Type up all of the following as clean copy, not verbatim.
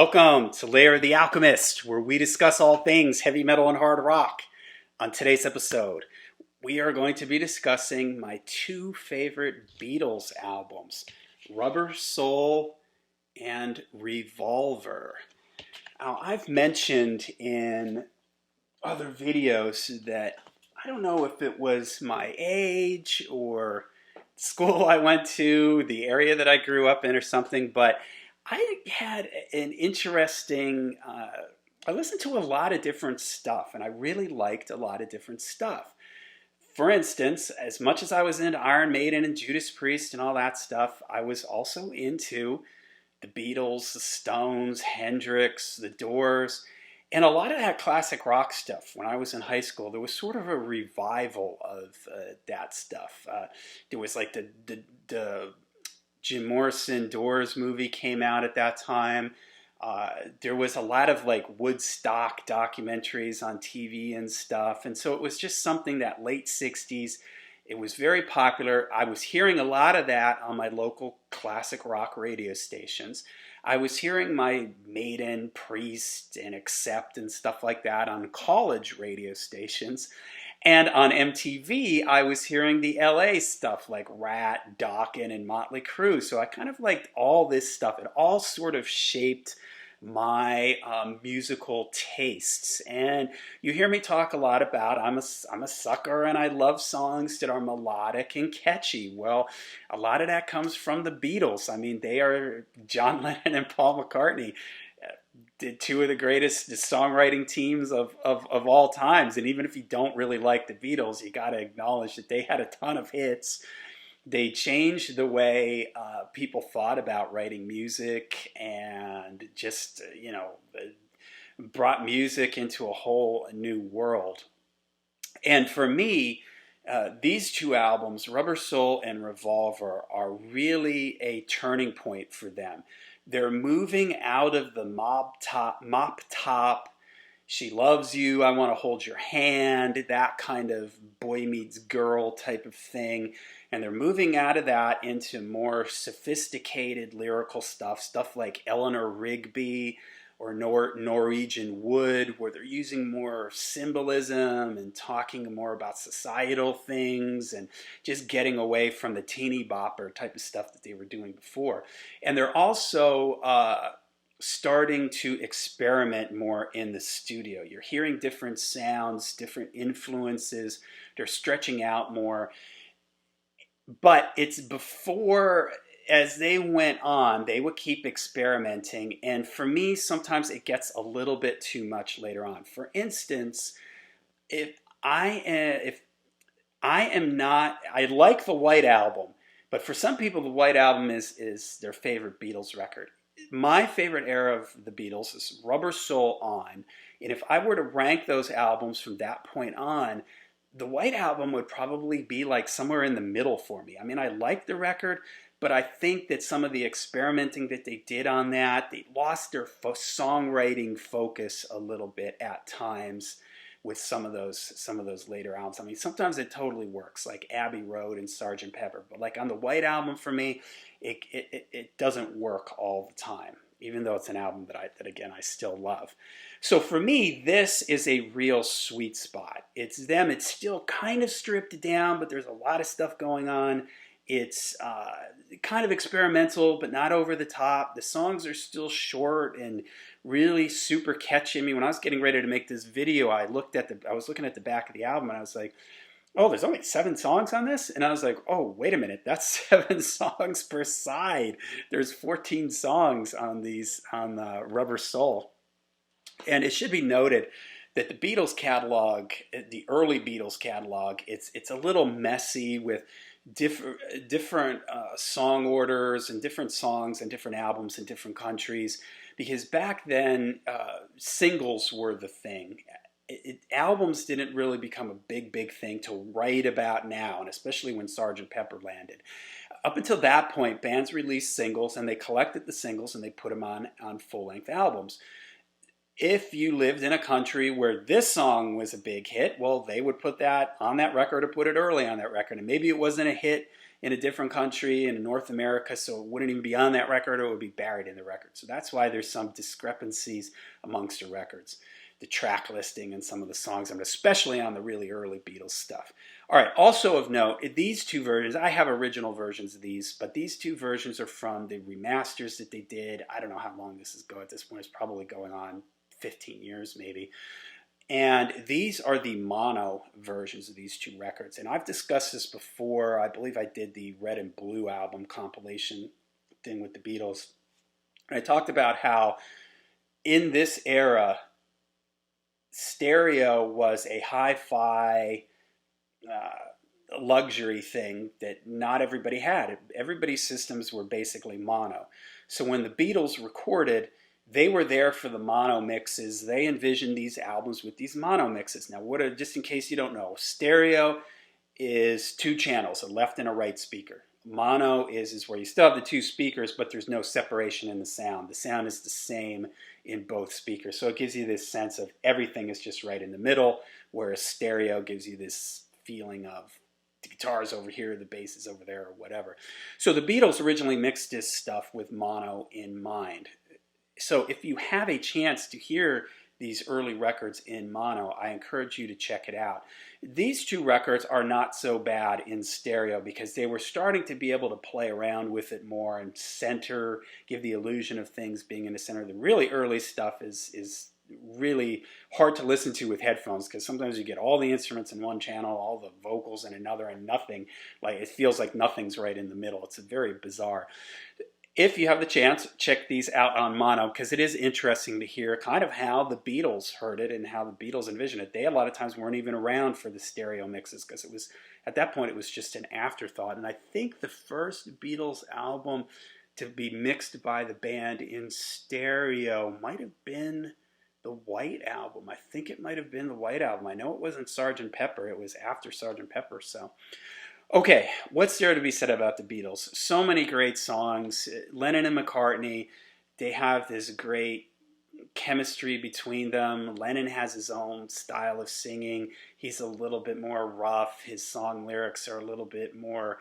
Welcome to Layer of the Alchemist, where we discuss all things heavy metal and hard rock. On today's episode, we are going to be discussing my two favorite Beatles albums, Rubber Soul and Revolver. Now, I've mentioned in other videos that I don't know if it was my age or school I went to, the area that I grew up in or something, but I had an interesting, I listened to a lot of different stuff and I really liked a lot of different stuff. For instance, as much as I was into Iron Maiden and Judas Priest and all that stuff, I was also into the Beatles, the Stones, Hendrix, the Doors, and a lot of that classic rock stuff. When I was in high school, there was sort of a revival of that stuff. There was like the Jim Morrison Doors movie came out at that time. There was a lot of like Woodstock documentaries on TV and stuff. And so it was just something that late 60s, it was very popular. I was hearing a lot of that on my local classic rock radio stations. I was hearing my Maiden, Priest, and Accept and stuff like that on college radio stations. And on MTV, I was hearing the LA stuff like Rat, Dokken, and Motley Crue. So I kind of liked all this stuff. It all sort of shaped my musical tastes. And you hear me talk a lot about I'm a sucker and I love songs that are melodic and catchy. Well, a lot of that comes from the Beatles. I mean, they are John Lennon and Paul McCartney. Did two of the greatest songwriting teams of all times. And even if you don't really like the Beatles, you got to acknowledge that they had a ton of hits. They changed the way people thought about writing music and just, brought music into a whole new world. And for me, these two albums, Rubber Soul and Revolver, are really a turning point for them. They're moving out of the mop top, she loves you, I want to hold your hand, that kind of boy meets girl type of thing. And they're moving out of that into more sophisticated lyrical stuff like Eleanor Rigby or Norwegian Wood, where they're using more symbolism and talking more about societal things and just getting away from the teeny bopper type of stuff that they were doing before. And they're also starting to experiment more in the studio. You're hearing different sounds, different influences. They're stretching out more. But it's before, as they went on, they would keep experimenting. And for me, sometimes it gets a little bit too much later on. For instance, if I am not, I like the White Album, but for some people, the White Album is their favorite Beatles record. My favorite era of the Beatles is Rubber Soul on. And if I were to rank those albums from that point on, the White Album would probably be like somewhere in the middle for me. I mean, I like the record, but I think that some of the experimenting that they did on that, they lost their songwriting focus a little bit at times with some of those later albums. I mean, sometimes it totally works, like Abbey Road and Sgt. Pepper, but like on the White Album for me, it doesn't work all the time, even though it's an album that again I still love. So for me, this is a real sweet spot. It's them. It's still kind of stripped down, but there's a lot of stuff going on. It's kind of experimental, but not over the top. The songs are still short and really super catchy. I mean, when I was getting ready to make this video, I was looking at the back of the album and I was like, oh, there's only 7 songs on this? And I was like, oh, wait a minute, that's 7 songs per side. There's 14 songs on Rubber Soul. And it should be noted that the Beatles catalog, the early Beatles catalog, it's a little messy with different song orders and different songs and different albums in different countries, because back then singles were the thing. Albums didn't really become a big thing to write about now, and especially when Sgt. Pepper landed. Up until that point, bands released singles and they collected the singles and they put them on full-length albums. If you lived in a country where this song was a big hit, well, they would put that on that record or put it early on that record. And maybe it wasn't a hit in a different country in North America, so it wouldn't even be on that record or it would be buried in the record. So that's why there's some discrepancies amongst the records, the track listing and some of the songs, and especially on the really early Beatles stuff. All right, also of note, these two versions, I have original versions of these, but these two versions are from the remasters that they did. I don't know how long this is going at this point. It's probably going on 15 years maybe. And these are the mono versions of these two records. And I've discussed this before. I believe I did the Red and Blue album compilation thing with the Beatles. And I talked about how in this era, stereo was a hi-fi luxury thing that not everybody had. Everybody's systems were basically mono. So when the Beatles recorded, they were there for the mono mixes. They envisioned these albums with these mono mixes. Now, just in case you don't know, stereo is two channels, a left and a right speaker. Mono is where you still have the two speakers, but there's no separation in the sound. The sound is the same in both speakers. So it gives you this sense of everything is just right in the middle, whereas stereo gives you this feeling of the guitar's over here, the bass is over there, or whatever. So the Beatles originally mixed this stuff with mono in mind. So if you have a chance to hear these early records in mono, I encourage you to check it out. These two records are not so bad in stereo because they were starting to be able to play around with it more and center, give the illusion of things being in the center. The really early stuff is really hard to listen to with headphones because sometimes you get all the instruments in one channel, all the vocals in another, and nothing. Like it feels like nothing's right in the middle. It's very bizarre. If you have the chance, check these out on mono because it is interesting to hear kind of how the Beatles heard it and how the Beatles envisioned it. They a lot of times weren't even around for the stereo mixes because it was at that point it was just an afterthought. And I think the first Beatles album to be mixed by the band in stereo might have been the White Album. I think it might have been the White Album. I know it wasn't Sgt. Pepper. It was after Sgt. Pepper. So. Okay, what's there to be said about the Beatles? So many great songs. Lennon and McCartney, they have this great chemistry between them. Lennon has his own style of singing. He's a little bit more rough. His song lyrics are a little bit more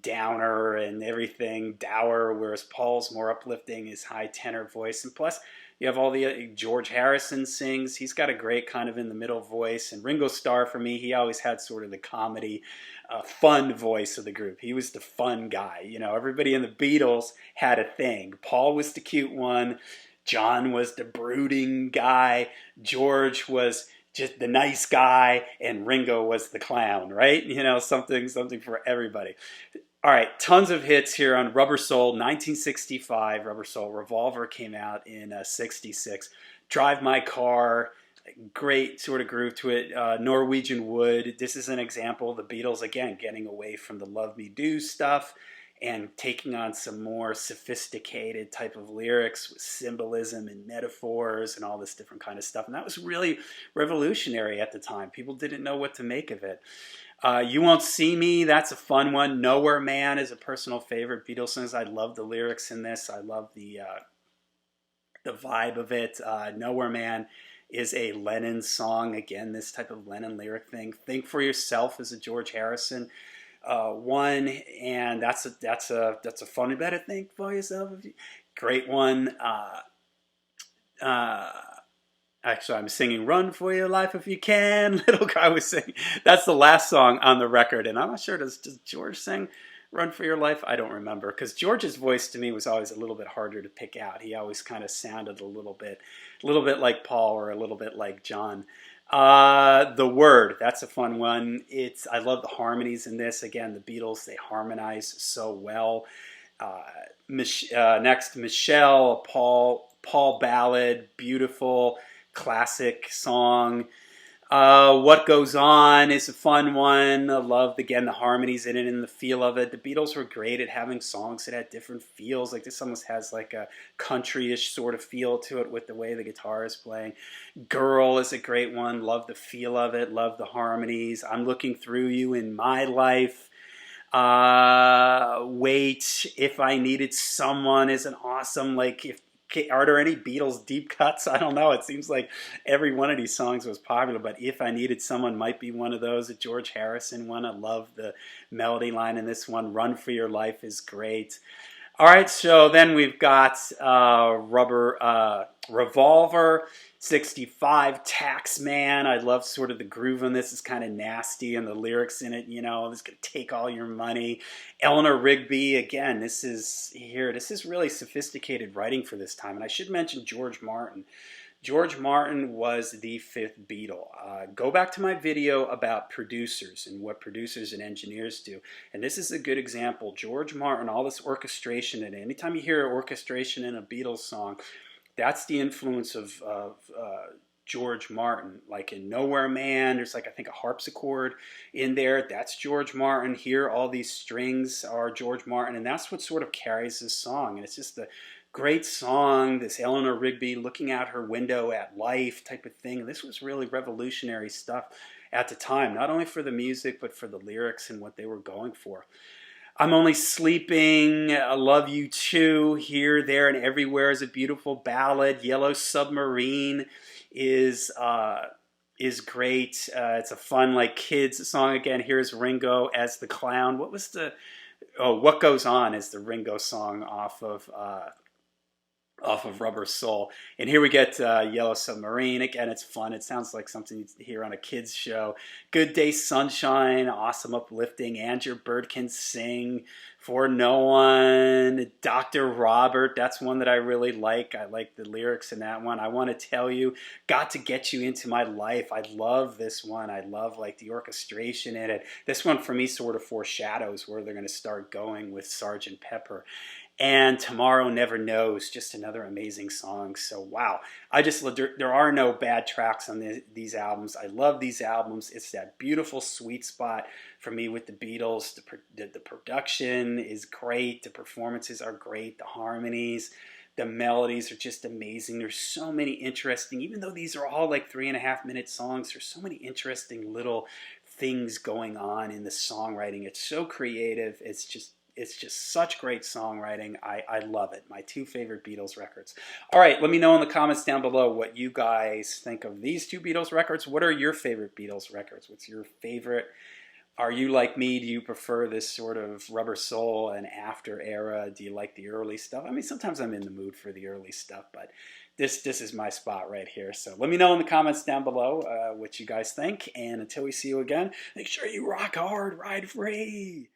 downer and everything, dour, whereas Paul's more uplifting, his high tenor voice. And plus, you have all the George Harrison sings. He's got a great kind of in the middle voice. And Ringo Starr, for me, he always had sort of the comedy, fun voice of the group. He was the fun guy. You know, everybody in the Beatles had a thing. Paul was the cute one. John was the brooding guy. George was just the nice guy, and Ringo was the clown, right? You know, something for everybody. All right, tons of hits here on Rubber Soul, 1965. Rubber Soul Revolver came out in 66. Drive My Car, great sort of groove to it. Norwegian Wood, this is an example. The Beatles, again, getting away from the Love Me Do stuff and taking on some more sophisticated type of lyrics with symbolism and metaphors and all this different kind of stuff. And that was really revolutionary at the time. People didn't know what to make of it. You Won't See Me, that's a fun one. Nowhere Man is a personal favorite Beatles song. I love the lyrics in this. I love the vibe of it. Nowhere Man is a Lennon song. Again, this type of Lennon lyric thing. Think for Yourself is a George Harrison one, and that's a fun. You better think for yourself. Great one. Actually, I'm singing "Run for Your Life If You Can." Little guy was singing. That's the last song on the record, and I'm not sure. Does George sing "Run for Your Life"? I don't remember because George's voice to me was always a little bit harder to pick out. He always kind of sounded a little bit like Paul or a little bit like John. The Word, that's a fun one. I love the harmonies in this. Again, the Beatles, they harmonize so well. Next, Michelle, Paul ballad, beautiful classic song. What Goes On is a fun one. I love, again, the harmonies in it and the feel of it. The Beatles were great at having songs that had different feels. Like this almost has like a country-ish sort of feel to it with the way the guitar is playing. Girl is a great one. Love the feel of it. Love the harmonies. I'm Looking Through You in My Life. Wait, If I Needed Someone is an awesome, like, if Are there any Beatles deep cuts? I don't know. It seems like every one of these songs was popular, but If I Needed Someone might be one of those. A George Harrison one. I love the melody line in this one. Run for Your Life is great. All right, so then we've got Rubber Revolver, 65, Tax Man. I love sort of the groove on this. It's kind of nasty, and the lyrics in it, you know, it's going to take all your money. Eleanor Rigby, again, this is really sophisticated writing for this time. And I should mention George Martin. George Martin was the fifth Beatle. Go back to my video about producers and what producers and engineers do. And this is a good example. George Martin, all this orchestration in it. Anytime you hear orchestration in a Beatles song, that's the influence of George Martin. Like in Nowhere Man, there's like, I think, a harpsichord in there. That's George Martin. Here, all these strings are George Martin. And that's what sort of carries this song. And it's just a great song, this Eleanor Rigby looking out her window at life type of thing. This was really revolutionary stuff at the time, not only for the music, but for the lyrics and what they were going for. I'm Only Sleeping, I Love You Too, Here, There, and Everywhere is a beautiful ballad. Yellow Submarine is great. It's a fun, like, kids song. Again, here's Ringo as the clown. What Goes On is the Ringo song off of Rubber Soul. And here we get Yellow Submarine. Again, it's fun. It sounds like something you'd hear on a kid's show. Good Day Sunshine, awesome, uplifting. Andrew Bird Can Sing, For No One. Dr. Robert, that's one that I really like. I like the lyrics in that one. I Want to Tell You, Got to Get You Into My Life. I love this one. I love like the orchestration in it. This one for me sort of foreshadows where they're going to start going with Sgt. Pepper. And Tomorrow Never Knows, just another amazing song. So wow, there are no bad tracks on these albums. I love these albums. It's that beautiful sweet spot for me with the Beatles. The production is great. The performances are great. The harmonies, the melodies are just amazing. There's so many interesting, even though these are all like 3.5-minute songs, there's so many interesting little things going on in the songwriting. It's so creative. It's just such great songwriting. I love it. My two favorite Beatles records. All right, let me know in the comments down below what you guys think of these two Beatles records. What are your favorite Beatles records? What's your favorite? Are you like me? Do you prefer this sort of Rubber Soul and after era? Do you like the early stuff? I mean, sometimes I'm in the mood for the early stuff, but this is my spot right here. So let me know in the comments down below what you guys think. And until we see you again, make sure you rock hard, ride free.